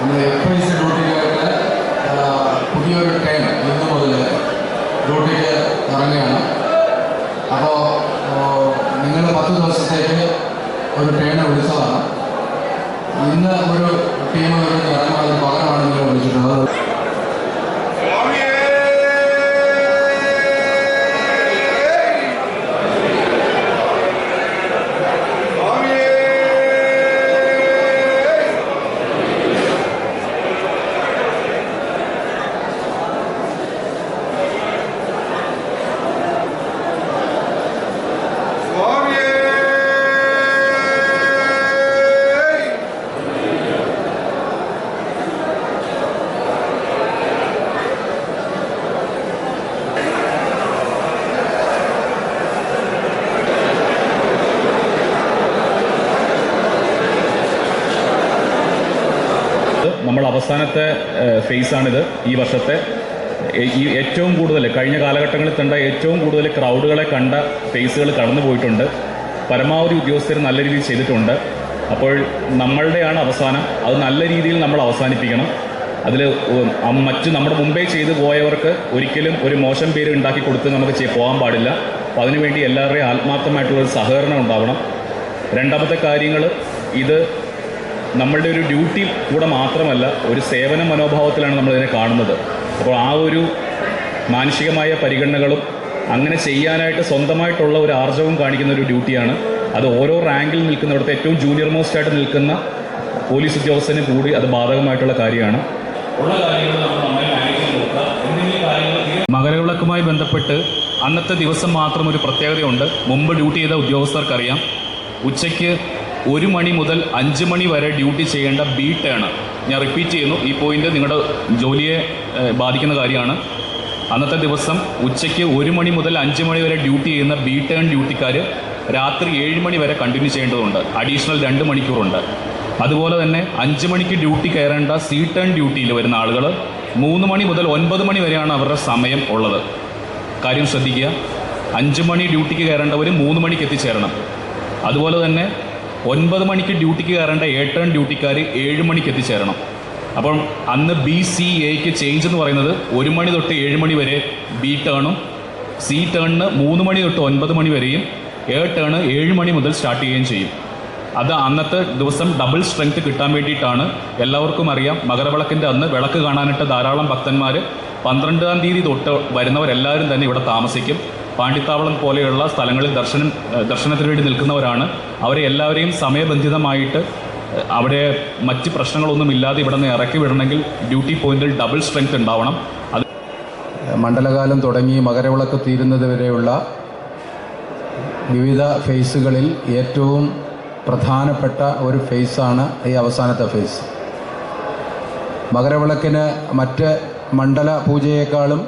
FIC ഡ്യൂട്ടിക്കാരുടെ പുതിയൊരു time ഇന്ന് മുതൽ ഡ്യൂട്ടിക്ക് ഇറങ്ങുകയാണ്. അപ്പോൾ നിങ്ങൾ 10 ദിവസത്തേക്ക് ഒരു ട്രെയിനെ വിളിച്ചതാണ്. ഇന്ന് ഒരു ടീം ഇറങ്ങും, അതിന് പകരമാണ് നിങ്ങൾ വിളിച്ചിട്ടുള്ളത്. നമ്മൾ അവസാനത്തെ ഫേസാണിത്. ഈ വർഷത്തെ ഏറ്റവും കൂടുതൽ കഴിഞ്ഞ കാലഘട്ടങ്ങളിൽ കണ്ട ഏറ്റവും കൂടുതൽ ക്രൗഡുകളെ കണ്ട ഫേസുകൾ കടന്നു പോയിട്ടുണ്ട്. പരമാവധി ഉദ്യോഗസ്ഥർ നല്ല രീതിയിൽ ചെയ്തിട്ടുണ്ട്. അപ്പോൾ നമ്മളുടെയാണ് അവസാനം. അത് നല്ല രീതിയിൽ നമ്മൾ അവസാനിപ്പിക്കണം. അതിൽ നമ്മുടെ മുമ്പേ ചെയ്തു പോയവർക്ക് ഒരിക്കലും ഒരു മോശം പേര് ഉണ്ടാക്കി കൊടുത്ത് നമുക്ക് പോകാൻ പാടില്ല. അപ്പോൾ അതിനുവേണ്ടി എല്ലാവരുടെയും ആത്മാർത്ഥമായിട്ടുള്ളൊരു സഹകരണം ഉണ്ടാവണം. രണ്ടാമത്തെ കാര്യങ്ങൾ, ഇത് നമ്മളുടെ ഒരു ഡ്യൂട്ടി കൂടെ മാത്രമല്ല, ഒരു സേവന മനോഭാവത്തിലാണ് നമ്മളിതിനെ കാണുന്നത്. അപ്പോൾ ആ ഒരു മാനുഷികമായ പരിഗണനകളും അങ്ങനെ ചെയ്യാനായിട്ട് സ്വന്തമായിട്ടുള്ള ഒരു ആർജവും കാണിക്കുന്ന ഒരു ഡ്യൂട്ടിയാണ്. അത് ഓരോ റാങ്കിൽ നിൽക്കുന്നിടത്ത് ഏറ്റവും ജൂനിയർ മോസ്റ്റ് ആയിട്ട് നിൽക്കുന്ന പോലീസ് ഉദ്യോഗസ്ഥന് കൂടി അത് ബാധകമായിട്ടുള്ള കാര്യമാണ്. മകരവിളക്കുമായി ബന്ധപ്പെട്ട് അന്നത്തെ ദിവസം മാത്രം ഒരു പ്രത്യേകതയുണ്ട്. മുമ്പ് ഡ്യൂട്ടി ചെയ്ത ഉദ്യോഗസ്ഥർക്കറിയാം, ഉച്ചയ്ക്ക് 1 മണി മുതൽ 5 മണി വരെ ഡ്യൂട്ടി ചെയ്യേണ്ട ബി ടേൺ, ഞാൻ റിപ്പീറ്റ് ചെയ്യുന്നു, ഈ പോയിന്റ് നിങ്ങളുടെ ജോലിയെ ബാധിക്കുന്ന കാര്യമാണ്. അന്നത്തെ ദിവസം ഉച്ചയ്ക്ക് 1 മണി മുതൽ 5 മണി വരെ ഡ്യൂട്ടി ചെയ്യുന്ന ബി ടേൺ ഡ്യൂട്ടിക്കാർ രാത്രി 7 മണി വരെ കണ്ടിന്യൂ ചെയ്യേണ്ടതുണ്ട്. അഡീഷണൽ 2 മണിക്കൂറുണ്ട്. അതുപോലെ തന്നെ 5 മണിക്ക് ഡ്യൂട്ടി കയറേണ്ട സി ടേൺ ഡ്യൂട്ടിയിൽ വരുന്ന ആളുകൾ 3 മണി മുതൽ 9 മണി വരെയാണ് അവരുടെ സമയം ഉള്ളത്. കാര്യം ശ്രദ്ധിക്കുക, 5 മണി ഡ്യൂട്ടിക്ക് കയറേണ്ടവർ 3 മണിക്ക് എത്തിച്ചേരണം. അതുപോലെ തന്നെ 9 മണിക്ക് ഡ്യൂട്ടിക്ക് കയറേണ്ട എ ടേൺ ഡ്യൂട്ടിക്കാർ 7 മണിക്ക് എത്തിച്ചേരണം. അപ്പം അന്ന് BCAക്ക് ചേഞ്ച് എന്ന് പറയുന്നത് 1 മണി തൊട്ട് 7 മണി വരെ ബി ടേണും, സി ടേണിന് 3 മണി തൊട്ട് 9 മണി വരെയും, എ ടേണ് 7 മണി മുതൽ സ്റ്റാർട്ട് ചെയ്യുകയും ചെയ്യും. അത് അന്നത്തെ ദിവസം ഡബിൾ സ്ട്രെങ്ത് കിട്ടാൻ വേണ്ടിയിട്ടാണ്. എല്ലാവർക്കും അറിയാം, മകരവിളക്കിൻ്റെ അന്ന് വിളക്ക് കാണാനായിട്ട് ധാരാളം ഭക്തന്മാർ 12-ാം തീയതി തൊട്ട് വരുന്നവരെല്ലാവരും തന്നെ ഇവിടെ താമസിക്കും. പാണ്ടിത്താവളം പോലെയുള്ള സ്ഥലങ്ങളിൽ ദർശനത്തിന് വേണ്ടി നിൽക്കുന്നവരാണ്. അവരെ എല്ലാവരെയും സമയബന്ധിതമായിട്ട് അവിടെ മറ്റ് പ്രശ്നങ്ങളൊന്നുമില്ലാതെ ഇവിടെ നിന്ന് ഇറക്കി വിടണമെങ്കിൽ ഡ്യൂട്ടി പോയിന്റിൽ ഡബിൾ സ്ട്രെങ്ത് ഉണ്ടാവണം. അത് മണ്ഡലകാലം തുടങ്ങി മകരവിളക്ക് തീരുന്നത് വരെയുള്ള വിവിധ ഫേസുകളിൽ ഏറ്റവും പ്രധാനപ്പെട്ട ഒരു ഫേസാണ് ഈ അവസാനത്തെ ഫേസ്. മകരവിളക്കിന് മറ്റ് മണ്ഡല പൂജയേക്കാളും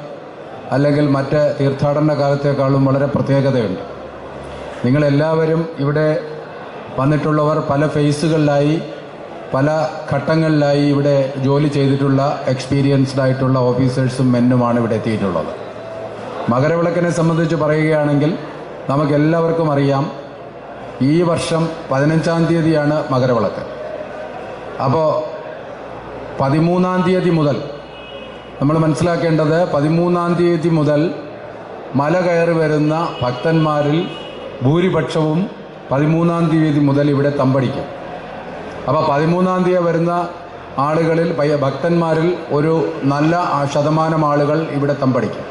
അല്ലെങ്കിൽ മറ്റ് തീർത്ഥാടന കാലത്തേക്കാളും വളരെ പ്രത്യേകതയുണ്ട്. നിങ്ങളെല്ലാവരും ഇവിടെ വന്നിട്ടുള്ളവർ പല ഫേസുകളിലായി, പല ഘട്ടങ്ങളിലായി ഇവിടെ ജോലി ചെയ്തിട്ടുള്ള എക്സ്പീരിയൻസ്ഡ് ആയിട്ടുള്ള ഓഫീസേഴ്സും മെന്നുമാണ് ഇവിടെ എത്തിയിട്ടുള്ളത്. മകരവിളക്കിനെ സംബന്ധിച്ച് പറയുകയാണെങ്കിൽ നമുക്കെല്ലാവർക്കും അറിയാം, ഈ വർഷം 15-ാം തീയതിയാണ് മകരവിളക്ക്. അപ്പോൾ 13-ാം തീയതി മുതൽ നമ്മൾ മനസ്സിലാക്കേണ്ടത്, 13-ാം തീയതി മുതൽ മല കയറി വരുന്ന ഭക്തന്മാരിൽ ഭൂരിപക്ഷവും 13-ാം തീയതി മുതൽ ഇവിടെ തമ്പടിക്കും. അപ്പോൾ 13-ാം തീയതി വരുന്ന ആളുകളിൽ ഭക്തന്മാരിൽ ഒരു നല്ല ശതമാനം ആളുകൾ ഇവിടെ തമ്പടിക്കും.